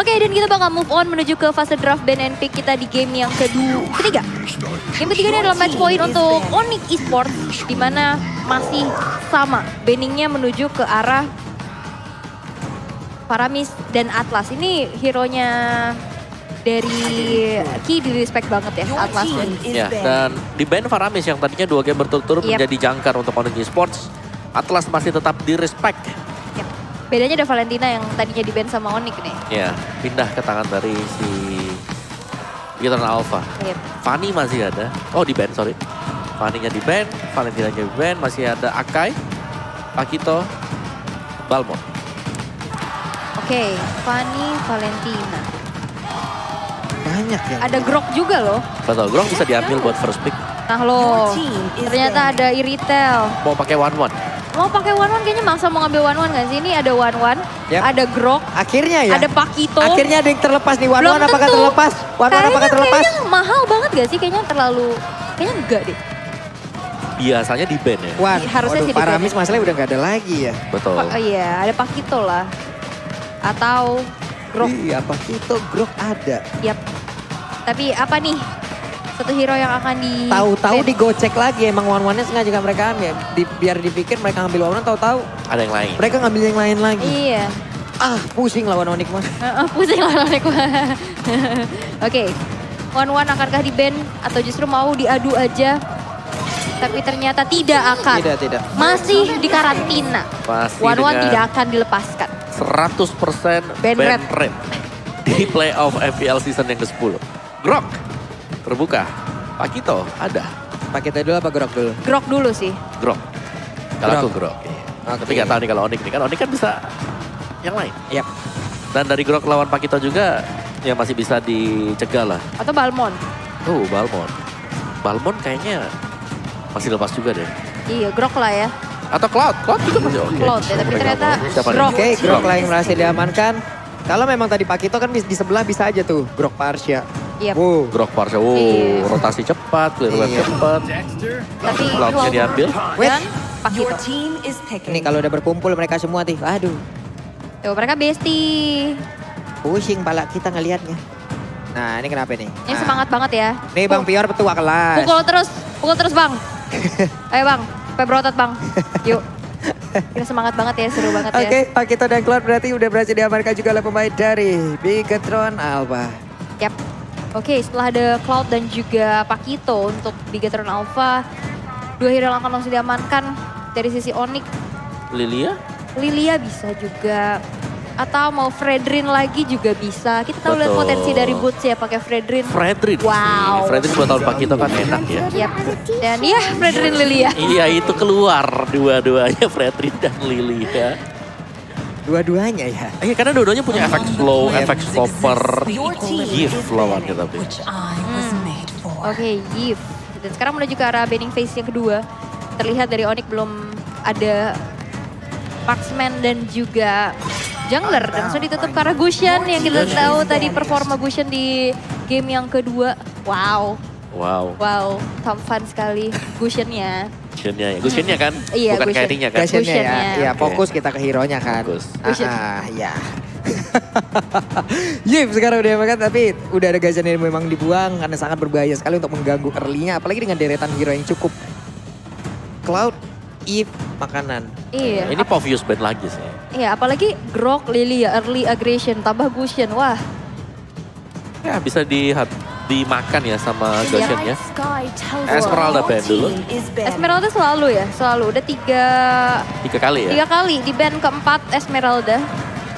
Oke, dan kita bakal move on menuju ke fase draft ban and pick kita di game yang ketiga. Game ketiga ini adalah match point untuk Onyx Esports, di mana masih sama banningnya menuju ke arah Faramis dan Atlas. Ini hero-nya dari Ki di respect banget ya, Atlas. Ya, dan di ban Faramis yang tadinya 2 game berturut-turut menjadi jangkar untuk Onyx Esports. Atlas masih tetap di respect. Bedanya ada Valentina yang tadinya di-ban sama Onyx nih. Ya, pindah ke tangan dari si Bigetron Alpha. Yep. Fanny masih ada. Oh, di-ban, sorry. Fanny-nya di-ban, Valentina-nya di-ban. Masih ada Akai, Pakito, Balmond. Oke, Fanny, Valentina. Banyak ya. Ada Grok juga loh. Betul, Grok bisa diambil buat first pick. Nah loh, ternyata ada Iritel. Mau pakai 1-1. Mau pakai one-one kayaknya maksa mau ngambil one-one gak sih? Ini ada one-one, ada Grok, Akhirnya ya. ada Pakito. Akhirnya ada yang terlepas nih. Belum One-one apakah tentu. terlepas? One-one apakah terlepas? Kayaknya mahal banget gak sih? Kayaknya kayaknya enggak deh. Biasanya di-ban ya. Wan, Harusnya sih Faramis di-ban. masalahnya udah gak ada lagi ya. Betul. Oh iya, ada Pakito lah. Atau Grok. Iya, Pakito, Grok ada. Yap. Tapi apa nih? Satu hero yang akan Tahu-tahu digocek lagi, emang one-one-nya sengaja gak mereka ambil. Biar dipikir mereka ngambil one-one, tahu-tahu Ada yang lain. mereka ngambil yang lain lagi. Iya. Pusing lawan Onyx mas. Pusing lah Onyx. Oke. One-one akankah di-ban atau justru mau diadu aja? Tapi ternyata tidak akan. Tidak. Masih di karantina. Masih One-one dengan tidak akan dilepaskan. 100% Ban ban rate. rate di playoff MPL season yang ke-10. Grok terbuka. Pakito ada. Pakito dulu apa Grok dulu? Grok dulu sih. Grok. Kalau aku Grok. Oke. Tapi gak tahu nih kalau Onyx nih. Kan Onyx kan bisa yang lain. Yap. Dan dari Grok lawan Pakito juga yang masih bisa dicegah lah. Atau Balmond. Balmond. Balmond kayaknya masih lepas juga deh. Iya, Grok lah ya. Atau Cloud. Cloud juga masih oke. Cloud ya, tapi Mereka ternyata mau. Siapa nih? Grok. Oke, Grok lah yang berhasil diamankan. Kalau memang tadi Pakito kan di sebelah bisa aja tuh Grok Parsha. Yap. Wow. Grok Parsha. Wow, Iya. rotasi cepat, clear wave Iya. cepat. Tapi Cloud-nya diambil. Dan Pakito. Ini kalau udah berkumpul mereka semua tuh, aduh, Tuh, mereka bestie. pusing pala kita ngelihatnya. Nah, ini kenapa nih? Ini semangat banget ya. Nih Bang Pior petua kelas. Pukul terus Bang. Ayo Bang, sampai berotot Bang. Yuk. Kita semangat banget ya, seru banget ya. Oke, Pakito dan Cloud berarti udah berhasil diamankan juga oleh pemain dari Bigetron Alpha. Yap. Oke, setelah ada Cloud dan juga Pakito untuk Bigetron Alpha, 2 hero yang akan langsung diamankan dari sisi Onyx. Lilia? Lilia bisa juga. Atau mau Fredrin lagi juga bisa. Kita tahu lihat Betul. potensi dari Boots ya pakai Fredrin. Fredrin. Wow. Fredrin buat tahun Pakito kan enak ya. Yap. Dan iya Fredrin Lilia. Iya itu keluar dua-duanya Fredrin dan Lilia. Dua-duanya ya. Karena dua-duanya punya efek slow, Yep. efek stopper, gift lawannya tapi. Oke, Yves. Dan sekarang menuju ke arah banning phase yang kedua. Terlihat dari Onyx belum ada marksman dan juga jungler. Dan langsung ditutup ke arah Gusion yang kita tahu tadi performa Gusion di game yang kedua. Wow, Wow. wow, fun sekali Gusionnya. Gusionnya kan? Iya, Bukan Gusion. carry-nya kan? Gusionnya ya, Gusionnya. ya Oke. fokus kita ke hero-nya kan. Fokus. Gusion. Ya. Yip sekarang udah diamankan tapi udah ada Gusion yang memang dibuang karena sangat berbahaya sekali untuk mengganggu early-nya. Apalagi dengan deretan hero yang cukup. Cloud, Eve, makanan. Iya, Ini Povius band lagi sih. iya, apalagi Grok, Lilia, early aggression, tambah Gusion. Wah, Ya bisa dimakan ya sama Gusion ya. Esmeralda ban dulu. Esmeralda selalu ya, selalu. Udah 3 kali ya. 3 kali di band keempat Esmeralda.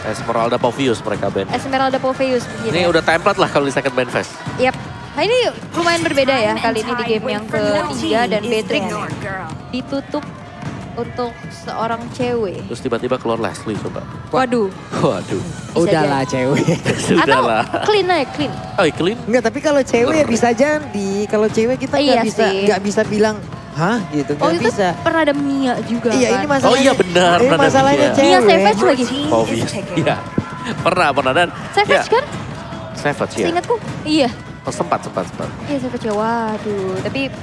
Esmeralda Povius mereka band. Esmeralda Poveus. Ini udah template lah kalau di second band fest. Yap. Nah ini lumayan berbeda ya kali ini di game yang ketiga dan Beatrix ditutup untuk seorang cewek. Terus tiba-tiba keluar Leslie coba. Waduh. Waduh. Bisa Udahlah cewek. Atau Sudahlah. clean aja, clean. Oh clean. Enggak, tapi kalau cewek ya bisa jadi. Kalau cewek kita Iya sih. nggak bisa bilang, hah gitu, Oh nggak itu bisa. pernah ada Mia juga Iya kan. ini masalahnya. Oh iya benar, Ini pernah ada masalahnya Mia. cewek. Mia Savage lagi. Povius. Iya. Pernah dan. Savage ya. kan? Savage ya. Seingatku. Iya. Oh, sempat. Iya Savage ya. Waduh. Tapi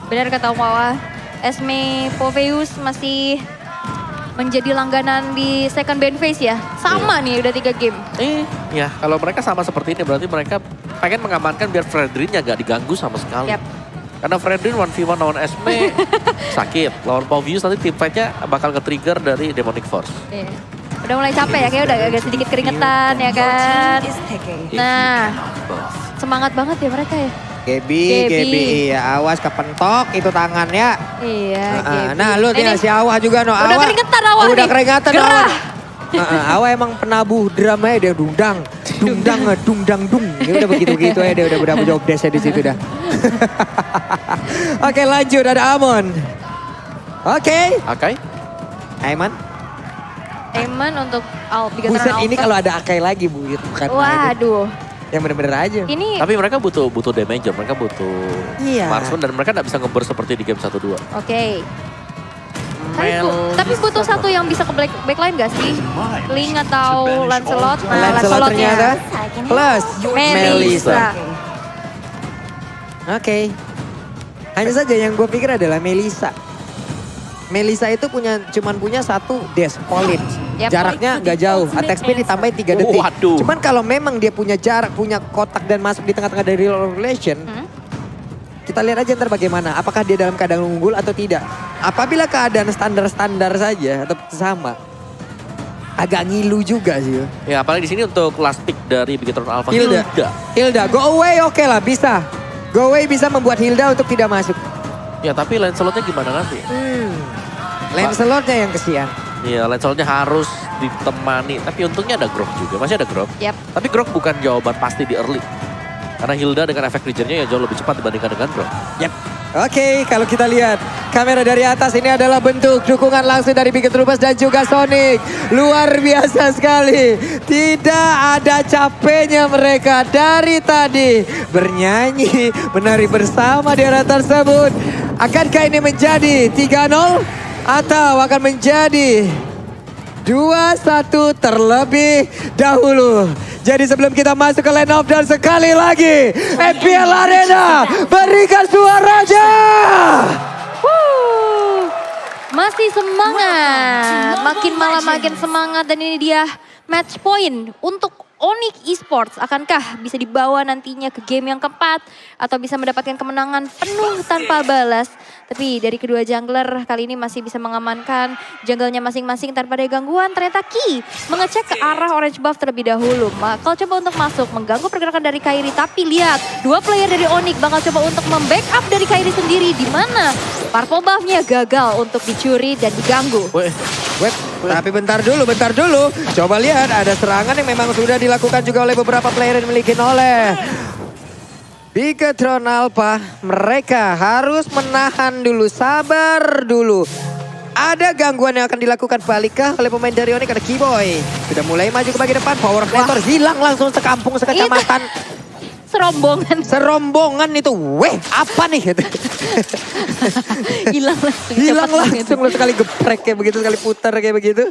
benar kata Om Wawa. Esme Poveus masih menjadi langganan di second band phase ya. Sama nih udah 3 game. Ya kalau mereka sama seperti ini berarti mereka pengen mengamankan biar Fredrin-nya gak diganggu sama sekali. Yap. Karena Fredrin 1v1 lawan Esme sakit. Lawan Pauvius nanti team fight-nya bakal ke-trigger dari Demonic Force. Iya. Udah mulai capek ya, kayak udah agak sedikit keringetan ya kan. Nah, semangat banget ya mereka ya. Gebi, ya awas kepentok itu tangannya. Iya, Gaby. Nah lu Ini nih si Awah juga no. udah keringetan Awah nih. Udah keringetan Gerah. Awah emang penabuh dramanya dia dungdang, dung. Dia udah begitu-begitu ya, dia udah berapa job desk di situ dah. Oke lanjut ada Amon. Oke. Akai? Aiman. Aiman untuk Bigatron Buset Alpha. ini kalau ada Akai lagi Bu, bukan main. Waduh. Yang bener-bener aja. Ini Tapi mereka butuh damager, mereka butuh marksman dan mereka gak bisa ngeber seperti di game 1-2. Oke. Tapi butuh satu yang bisa ke backline gak sih? Ling atau Lancelot? Nah, Lancelot ternyata plus Melissa. Oke. Hanya saja yang gue pikir adalah Melissa. Melissa itu cuman punya satu dash point. Yep. Jaraknya nggak jauh. Attack speed ditambahin 3 detik. Waduh. Cuman kalau memang dia punya jarak, punya kotak dan masuk di tengah-tengah dari real relation. Kita lihat aja ntar bagaimana. Apakah dia dalam keadaan unggul atau tidak. Apabila keadaan standar-standar saja atau sama. Agak ngilu juga sih. Ya apalagi di sini untuk last pick dari Bigatron Alpha. Hilda, go away oke lah bisa. Go away bisa membuat Hilda untuk tidak masuk. Ya tapi Lancelotnya gimana nanti? Lancelotnya yang kesian. Iya Lancelotnya harus ditemani. Tapi untungnya ada Grok juga, masih ada Grok. Yap. Tapi Grok bukan jawaban pasti di early. Karena Hilda dengan efek regennya ya jauh lebih cepat dibandingkan dengan Grok. Yap. Oke, kalau kita lihat kamera dari atas ini adalah bentuk dukungan langsung dari Bigatron dan juga Sonic. Luar biasa sekali. Tidak ada capeknya mereka dari tadi. Bernyanyi, menari bersama di area tersebut. Akankah ini menjadi 3-0? Atau akan menjadi 2-1 terlebih dahulu. Jadi sebelum kita masuk ke line up dan sekali lagi FPL Arena berikan suaranya. Masih semangat, makin malam makin semangat dan ini dia match point untuk Onyx Esports. Akankah bisa dibawa nantinya ke game yang keempat atau bisa mendapatkan kemenangan penuh tanpa balas. Tapi dari kedua jungler kali ini masih bisa mengamankan junglenya masing-masing tanpa ada gangguan. Ternyata Ki mengecek ke arah orange buff terlebih dahulu. Bakal coba untuk masuk mengganggu pergerakan dari Kairi. Tapi lihat dua player dari Onyx bakal coba untuk membackup dari Kairi sendiri. Di mana purple buffnya gagal untuk dicuri dan diganggu. Tapi bentar dulu. Coba lihat ada serangan yang memang sudah dilakukan juga oleh beberapa player yang dimiliki oleh Bigatron Alpha. Mereka harus menahan dulu, sabar dulu. Ada gangguan yang akan dilakukan balikah oleh pemain dari Onyx, ada Keyboy. Sudah mulai maju ke bagian depan, power Flator hilang langsung sekampung, sekecamatan. Serombongan itu, apa nih? Hilang langsung lo sekali geprek kayak begitu, sekali putar kayak begitu.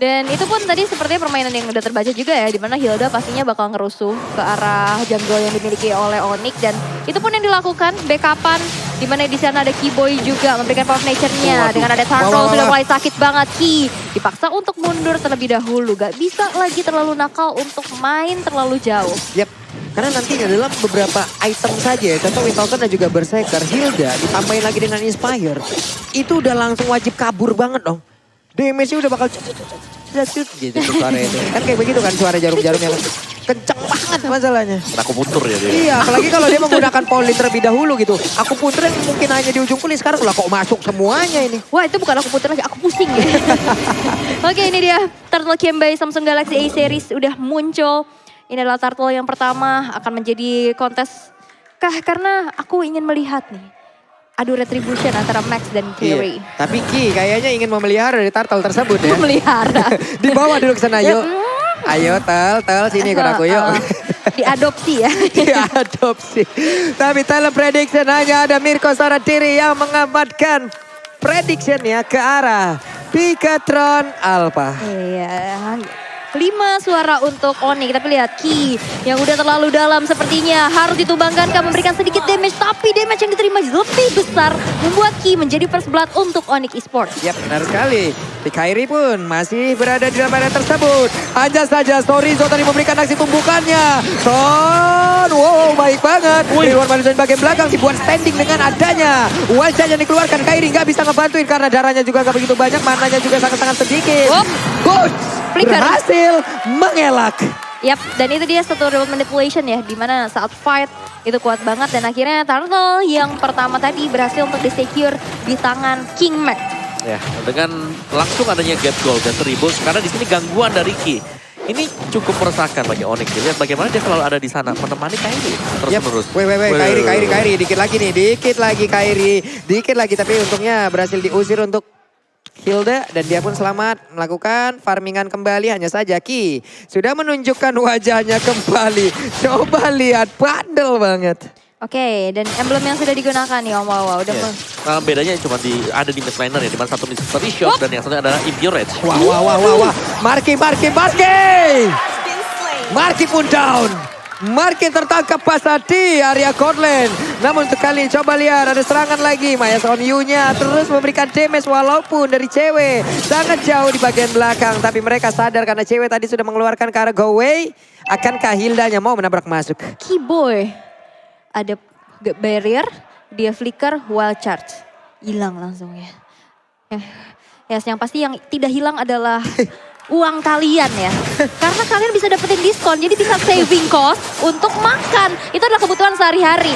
Dan itu pun tadi sepertinya permainan yang udah terbaca juga ya, dimana Hilda pastinya bakal ngerusuh ke arah jungle yang dimiliki oleh Onyx. Dan itu pun yang dilakukan, backupan, dimana di sana ada Keyboy juga memberikan power nature-nya. Dengan ada Turtle sudah mulai sakit banget, Ki dipaksa untuk mundur terlebih dahulu. Gak bisa lagi terlalu nakal untuk main terlalu jauh. Yap. Karena nanti dalam beberapa item saja, contoh Windtalker dan juga Berserker, Hilda ditambahin lagi dengan Inspire. Itu udah langsung wajib kabur banget dong. Damage-nya udah bakal gitu suara itu. Kan kayak begitu kan suara jarum-jarum yang kenceng banget masalahnya. Aku putur ya dia. Iya, apalagi kalau dia menggunakan Paulin terlebih dahulu gitu. Aku puter yang mungkin hanya di ujung kulit, sekarang lah kok masuk semuanya ini. Wah itu bukan aku puter lagi, aku pusing ya. Oke, ini dia Turtle Cam by Samsung Galaxy A Series udah muncul. Ini adalah Turtle yang pertama, akan menjadi kontes kah? Karena aku ingin melihat nih, adu retribution antara Max dan Kiri. Iya. Tapi Ki kayaknya ingin memelihara dari Turtle tersebut ya. Memelihara. Dibawa dulu ke sana yuk. Ayo Tel sini ikut aku yuk. Diadopsi ya. Diadopsi. Tapi dalam prediction hanya ada Mirko Saratiri yang mengamankan predictionnya ke arah Bigatron Alpha. Iya. 5 suara untuk Onyx. Tapi lihat Ki yang udah terlalu dalam sepertinya harus ditumbangkan, memberikan sedikit damage. Tapi damage yang diterima lebih besar membuat Ki menjadi first blood untuk Onyx Esports. Yap, benar sekali. Di Kairi pun masih berada di dalam area tersebut. Hanya saja Sorizo tadi memberikan aksi tumbukannya. Wow, baik banget. Ridwan Manusia di bagian belakang dibuat standing dengan adanya wajah yang dikeluarkan. Kairi nggak bisa ngebantuin karena darahnya juga nggak begitu banyak. Mananya juga sangat-sangat sedikit. Good. Berhasil mengelak. Yap, dan itu dia satu reward manipulation ya, dimana saat fight itu kuat banget. Dan akhirnya Turtle yang pertama tadi berhasil untuk di-secure di tangan King Mac. Ya, dengan langsung adanya gap goal dan tribus karena di sini gangguan dari Ki. Ini cukup meresahkan bagi Onyx. Lihat bagaimana dia selalu ada di sana menemani Kairi terus-menerus. Kairi, dikit lagi nih, dikit lagi. Tapi untungnya berhasil diusir untuk Hilda dan dia pun selamat melakukan farmingan kembali. Hanya saja Ki sudah menunjukkan wajahnya kembali. Coba lihat, bandel banget. Oke, dan emblem yang sudah digunakan nih Om Wawa udah bedanya cuma ada di midliner ya, di mana satu mystery shot dan yang satunya adalah impure rage. Wah. Marki pun down. Marki tertangkap basah di area Cortland. Namun sekali coba lihat ada serangan lagi. Maya Sonyu-nya terus memberikan damage walaupun dari cewek sangat jauh di bagian belakang. Tapi mereka sadar karena cewek tadi sudah mengeluarkan ke arah go away. Akankah Hildanya mau menabrak masuk? Keyboy. Ada barrier, dia flicker, wild charge. Hilang langsung ya. Yes, yang pasti yang tidak hilang adalah uang kalian ya. Karena kalian bisa dapetin diskon, jadi bisa saving cost untuk makan. Itu adalah kebutuhan sehari-hari.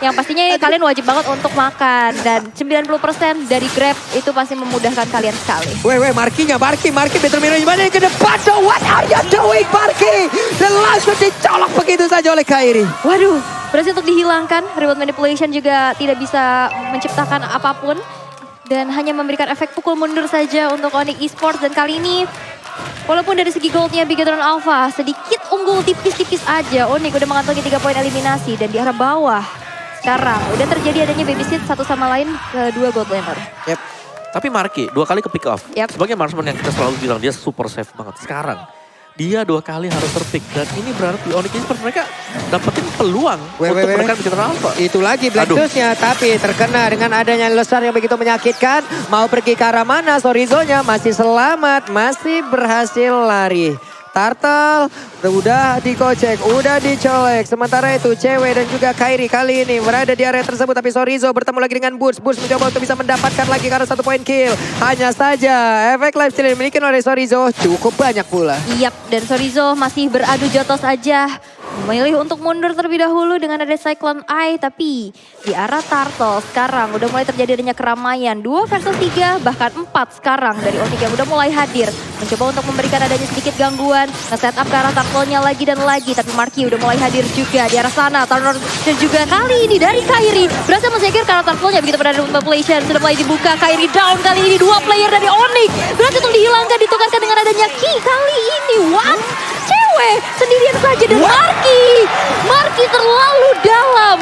Yang pastinya kalian wajib banget untuk makan. Dan 90% dari Grab itu pasti memudahkan kalian sekali. Marki betul mirip gimana ke depan. So what are you doing Marki? Dan langsung dicolok begitu saja oleh Kairi. Waduh, berhasil untuk dihilangkan. Reward manipulation juga tidak bisa menciptakan apapun. Dan hanya memberikan efek pukul mundur saja untuk Onyx Esports. Dan kali ini walaupun dari segi goldnya Bigetron Alpha sedikit unggul tipis-tipis aja. Onyx udah mengantongi 3 poin eliminasi dan di arah bawah. Sekarang udah terjadi adanya babysit satu sama lain kedua gold laner. Yep. Tapi Marki 2 kali ke pick off. Yep. Sebagai marksman yang kita selalu bilang dia super safe banget. Sekarang dia 2 kali harus terpick dan ini berarti Onyx Esports mereka dapetin peluang untuk menekan Bigetron Alpha. Itu lagi Black Dust-nya tapi terkena dengan adanya lesar yang begitu menyakitkan. Mau pergi ke arah mana? Sorizo-nya masih selamat, masih berhasil lari. Turtle udah dikocek, udah dicolek. Sementara itu cewek dan juga Kairi kali ini berada di area tersebut. Tapi Sorizo bertemu lagi dengan Boots. Boots mencoba untuk bisa mendapatkan lagi karena 1 poin kill. Hanya saja efek lifesteal yang dimiliki oleh Sorizo cukup banyak pula. Yap, dan Sorizo masih beradu jotos aja. Memilih untuk mundur terlebih dahulu dengan ada Cyclone Eye. Tapi di arah Turtle sekarang udah mulai terjadi adanya keramaian. 2 versus 3 bahkan 4 sekarang dari Onyx yang udah mulai hadir. Mencoba untuk memberikan adanya sedikit gangguan. Nge-set up ke arah Turtle-nya lagi dan lagi. Tapi Marki udah mulai hadir juga di arah sana. Turner dan juga kali ini dari Kairi. Berhasil mensekir karena Turtle-nya begitu pada population. Sudah mulai dibuka. Kairi down kali ini 2 player dari Onyx. Berhasil untuk dihilangkan, ditukarkan dengan adanya Ki kali ini. What? Cewek sendirian saja dan Marki terlalu dalam.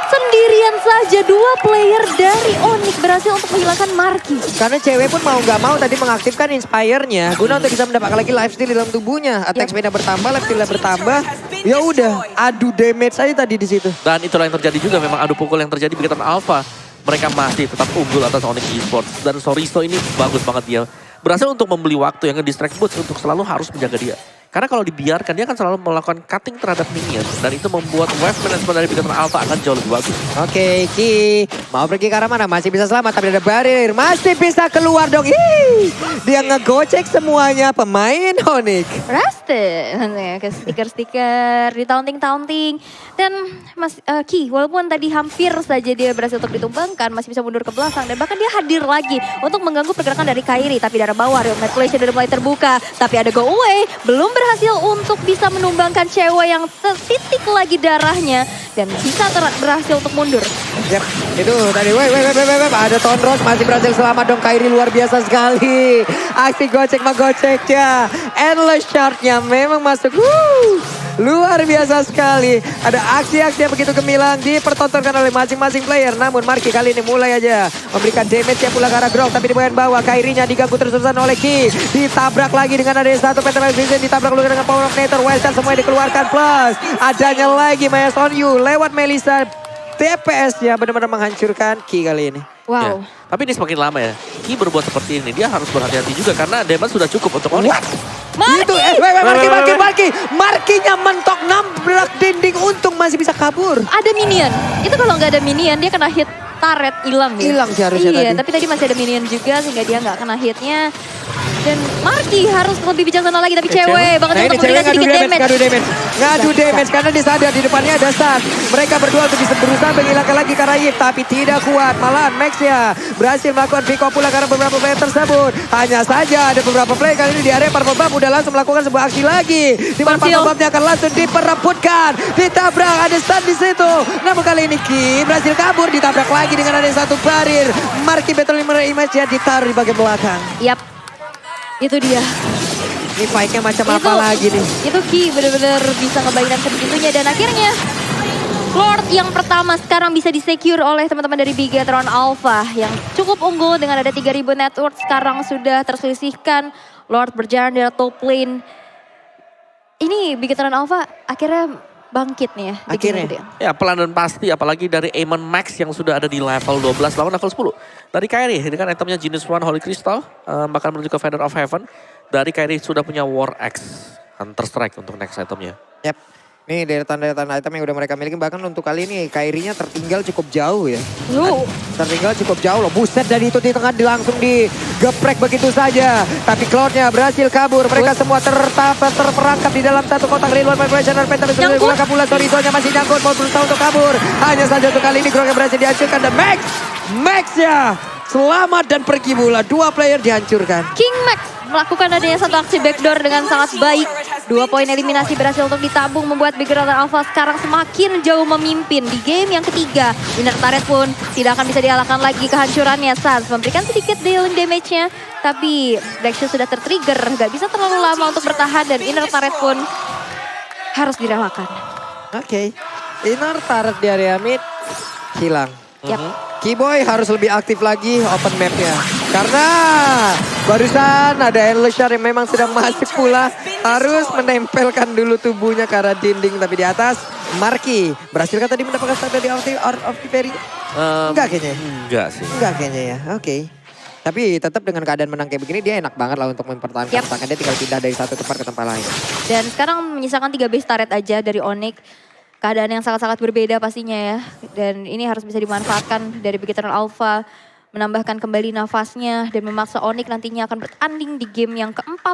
Sendirian saja 2 player dari Onyx berhasil untuk menghilangkan Marki. Karena cewek pun mau nggak mau tadi mengaktifkan Inspire-nya guna untuk bisa mendapatkan lagi lifesteal di dalam tubuhnya. Attack speed-nya bertambah, lifesteal-nya bertambah. Ya udah, adu damage aja tadi di situ. Dan itulah yang terjadi juga, memang adu pukul yang terjadi Bigetron Alpha. Mereka masih tetap unggul atas Onyx Esports. Dan Sorizo ini bagus banget dia. Berhasil untuk membeli waktu yang nge-distract Boots untuk selalu harus menjaga dia. Karena kalau dibiarkan dia akan selalu melakukan cutting terhadap minion. Dan itu membuat wave management dari Bigetron Alpha akan jauh lebih bagus. Oke, Ki mau pergi ke arah mana? Masih bisa selamat tapi ada barrier. Masih bisa keluar dong. Dia ngegocek semuanya pemain Onyx. Rasted, ke stiker-stiker, ditaunting-taunting. Dan Ki walaupun tadi hampir saja dia berhasil untuk ditumbangkan, masih bisa mundur ke belakang. Dan bahkan dia hadir lagi untuk mengganggu pergerakan dari Kairi. Tapi dari bawah, manipulation sudah mulai terbuka. Tapi ada go away, belum berhasil untuk bisa menumbangkan cewek yang tertitik lagi darahnya. Dan bisa berhasil untuk mundur. Yep, itu tadi ada Tonros masih berhasil selamat dong. Kairi luar biasa sekali. Aksi gocek-magoceknya. Endless shard-nya memang masuk. Luar biasa sekali. Ada aksi-aksi yang begitu gemilang dipertontonkan oleh masing-masing player. Namun Marky kali ini mulai aja memberikan damage yang pula ke arah Grok. Tapi di bagian bawah Kairinya diganggu terus-terusan oleh Ki. Ditabrak lagi dengan ada satu Peter Vision. Ditabrak lagi dengan Power of Nature. Wildcard semuanya dikeluarkan. Plus adanya lagi Maya Sonyu lewat Melissa. DPS-nya benar-benar menghancurkan Ki kali ini. Wow. Ya. Tapi ini semakin lama ya. Ki berbuat seperti ini. Dia harus berhati-hati juga karena damage sudah cukup untuk Onyx. Itu Marky-nya mentok nabrak dinding, untung masih bisa kabur. Ada minion. Itu kalau nggak ada minion dia kena hit turret hilang ya. Hilang sih harusnya iya, tadi. tapi tadi masih ada minion juga sehingga dia nggak kena hitnya. Dan Marky harus lebih bijaksana lagi tapi cewek banget untuk memberikan sedikit damage. Ngadu damage karena dia sadar di depannya ada Sun. Mereka berdua untuk bisa berusaha menghilangkan lagi Karayip tapi tidak kuat. Malahan Max ya berhasil melakukan pick up pula karena beberapa player tersebut. Hanya saja ada beberapa player kali ini di area Purple Buff udah langsung melakukan sebuah aksi lagi. Di mana Purple Buff-nya akan langsung diperebutkan. Ditabrak ada Sun di situ. Namun kali ini Ki berhasil kabur, ditabrak lagi dengan ada satu barir. Marky Battle Image-nya ditaruh di bagian belakang. Yap. Itu dia. Ini fight-nya macam apa lagi nih? Itu Ki benar-benar bisa ngebayinan sebegitunya dan akhirnya Lord yang pertama sekarang bisa disecure oleh teman-teman dari Bigetron Alpha yang cukup unggul dengan ada 3000 net worth sekarang sudah terselisihkan. Lord berjalan dari top lane. Ini Bigetron Alpha akhirnya bangkit nih ya. Akhirnya. Ya pelan dan pasti apalagi dari Amon Max yang sudah ada di level 12 lawan level 10. Dari Kairi dengan itemnya Genius One Holy Crystal bahkan menuju ke Feather of Heaven. Dari Kairi sudah punya War Axe Hunter Strike untuk next itemnya. Yap. Nih deretan-deretan item yang udah mereka miliki. Bahkan untuk kali ini Kairinya tertinggal cukup jauh ya. Tertinggal cukup jauh loh. Buset dari itu di tengah langsung digeprek begitu saja. Tapi Cloud-nya berhasil kabur. Mereka semua terperangkap di dalam satu kotak real one vibration. Tapi sudah digunakan pula. Sorry-nya masih nyangkut. Mau berusaha untuk kabur. Hanya saja untuk kali ini Grok berhasil dihancurkan. Dan Max ya selamat dan pergi pula. Dua player dihancurkan. King Max melakukan adanya satu aksi backdoor dengan sangat baik. 2 poin eliminasi berhasil untuk ditabung membuat Bigetron Alpha sekarang semakin jauh memimpin di game yang ketiga. Inner turret pun tidak akan bisa dialahkan lagi kehancurannya. Sans memberikan sedikit dealing damage-nya. Tapi Blackshield sudah tertrigger. Gak bisa terlalu lama untuk bertahan dan inner turret pun harus direlakan. Oke. Inner turret di area mid hilang. Yap. Kiboy harus lebih aktif lagi open map-nya. Karena barusan ada Endless Shard yang memang sedang masuk pula. Harus menempelkan dulu tubuhnya ke arah dinding. Tapi di atas Marky berhasilkah tadi mendapatkan start dari Out of the Fairy? Enggak kayaknya. Enggak sih. Enggak kayaknya ya. Oke. Tapi tetap dengan keadaan menang kayak begini dia enak banget lah untuk mempertahankan pertahanan. Dia tinggal pindah dari satu tempat ke tempat lain. Dan sekarang menyisakan 3 base turret aja dari Onyx. Keadaan yang sangat-sangat berbeda pastinya ya. Dan ini harus bisa dimanfaatkan dari Bigetron Alpha. Menambahkan kembali nafasnya dan memaksa Onyx nantinya akan bertanding di game yang keempat.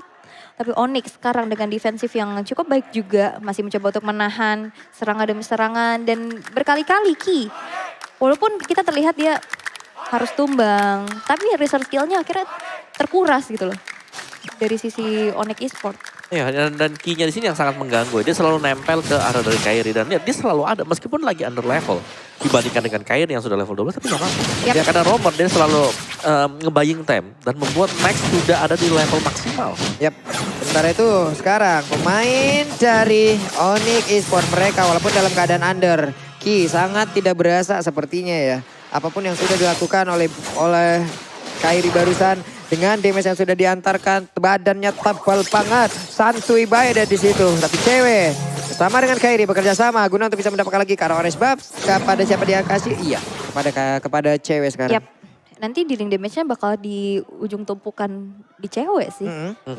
Tapi Onyx sekarang dengan defensif yang cukup baik juga. Masih mencoba untuk menahan serangan demi serangan. Dan berkali-kali Ki. Walaupun kita terlihat dia harus tumbang. Tapi resource skill-nya akhirnya terkuras gitu loh. Dari sisi Onyx Esports. Ya, dan key-nya di sini yang sangat mengganggu. Dia selalu nempel ke arah dari Kairi dan dia selalu ada meskipun lagi under level dibandingkan dengan Kairi yang sudah level 12 tapi nggak mampu. Yep. Ya karena Romer dia selalu ngebaying time dan membuat Max sudah ada di level maksimal. Yap. Sementara itu sekarang pemain dari Onyx Esports mereka walaupun dalam keadaan under, Ki sangat tidak berasa sepertinya ya. Apapun yang sudah dilakukan oleh Kairi barusan. Dengan damage yang sudah diantarkan, badannya tebal banget. Santuy baik ada di situ. Tapi cewek bersama dengan Kairi bekerja sama guna untuk bisa mendapatkan lagi Kara Orange Buff. Kepada siapa dia kasih? Iya, kepada cewek sekarang. Yap. Nanti dealing damage-nya bakal di ujung tumpukan di cewek sih.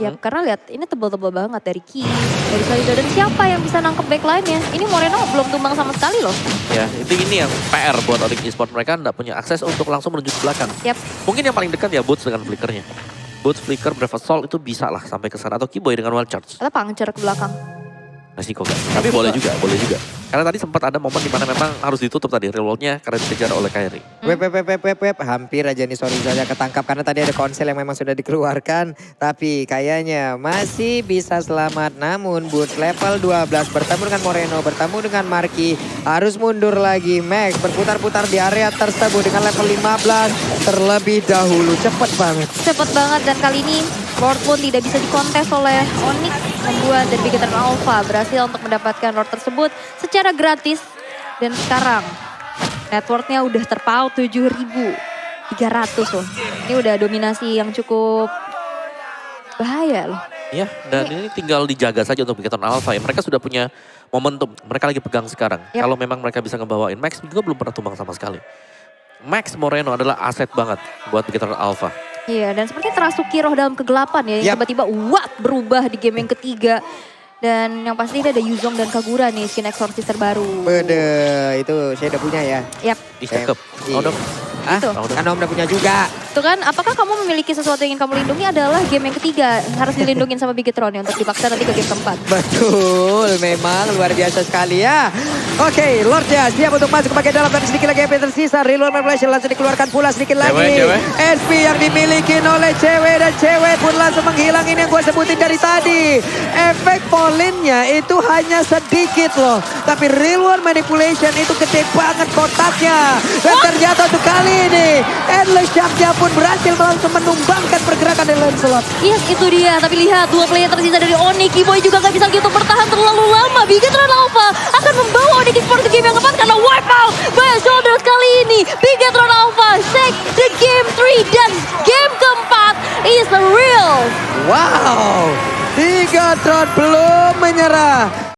Yap, karena lihat ini tebal-tebal banget dari Ki, dari Solido. Dan siapa yang bisa nangkep backline-nya? Ini Moreno belum tumbang sama sekali loh. Ya, ini yang PR buat Onyx Esports. Mereka nggak punya akses untuk langsung menuju ke belakang. Yap. Mungkin yang paling dekat ya Boots dengan flickernya. Boots, flicker, Brave Assault itu bisa lah sampai ke sana. Atau Kiboy dengan Wild Charge. Atau Puncture ke belakang. Resiko gak? Tapi boleh juga. Karena tadi sempat ada momen dimana memang harus ditutup tadi real world-nya karena dikejar oleh Kairi. Hampir aja nih sorry saja ketangkap karena tadi ada konsel yang memang sudah dikeluarkan. Tapi kayaknya masih bisa selamat. Namun Boots level 12 bertemu dengan Moreno, bertemu dengan Marky. Harus mundur lagi. Max berputar-putar di area tersebut dengan level 15 terlebih dahulu. Cepet banget dan kali ini Lord pun tidak bisa dikontes oleh Onyx. membuat dari Bigetron Alpha berhasil untuk mendapatkan Lord tersebut secara gratis. Dan sekarang networknya udah terpaut 7.300 loh. Ini udah dominasi yang cukup bahaya loh. Iya, dan ini tinggal dijaga saja untuk Bigetron Alpha ya. Mereka sudah punya momentum, mereka lagi pegang sekarang. Yap. Kalau memang mereka bisa ngebawain, Max juga belum pernah tumbang sama sekali. Max Moreno adalah aset banget buat Bigetron Alpha. Iya, dan sepertinya terasuki roh dalam kegelapan ya. Yang Yap. tiba-tiba berubah di game yang ketiga. Dan yang pasti ini ada Yuzong dan Kagura nih, skin Exorcist terbaru. Bede, itu saya udah punya ya. Yap, Ih, cakep. Iya. Oh, dong. Ah, Itu. kan Om udah punya juga. itu kan apakah kamu memiliki sesuatu yang ingin kamu lindungi adalah game yang ketiga. Harus dilindungin sama Bigetron ya untuk dipaksa nanti ke game keempat. Betul, memang luar biasa sekali ya. Oke, Lordnya siap untuk masuk ke bagian dalam dan sedikit lagi yang tersisa. Reload manipulation langsung dikeluarkan pula sedikit lagi. Cewek. SP yang dimiliki oleh cewek dan cewek pun langsung menghilang. Ini yang gue sebutin dari tadi. Efek polinnya itu hanya sedikit loh. Tapi reload manipulation itu gede banget kotaknya. Dan ternyata untuk kali ini Endless Shark-nya pun berhasil langsung menumbangkan pergerakan dari Lancelot. Yes, itu dia. Tapi lihat, dua player tersisa dari Onyx. Kiboy juga gak bisa gitu bertahan terlalu lama. Bigetron Alpha akan membawa Onyx Esports ke game yang keempat karena wipe out by Shoulders kali ini. Bigetron Alpha shake the game 3 dan game keempat is the real. Wow, Bigetron belum menyerah.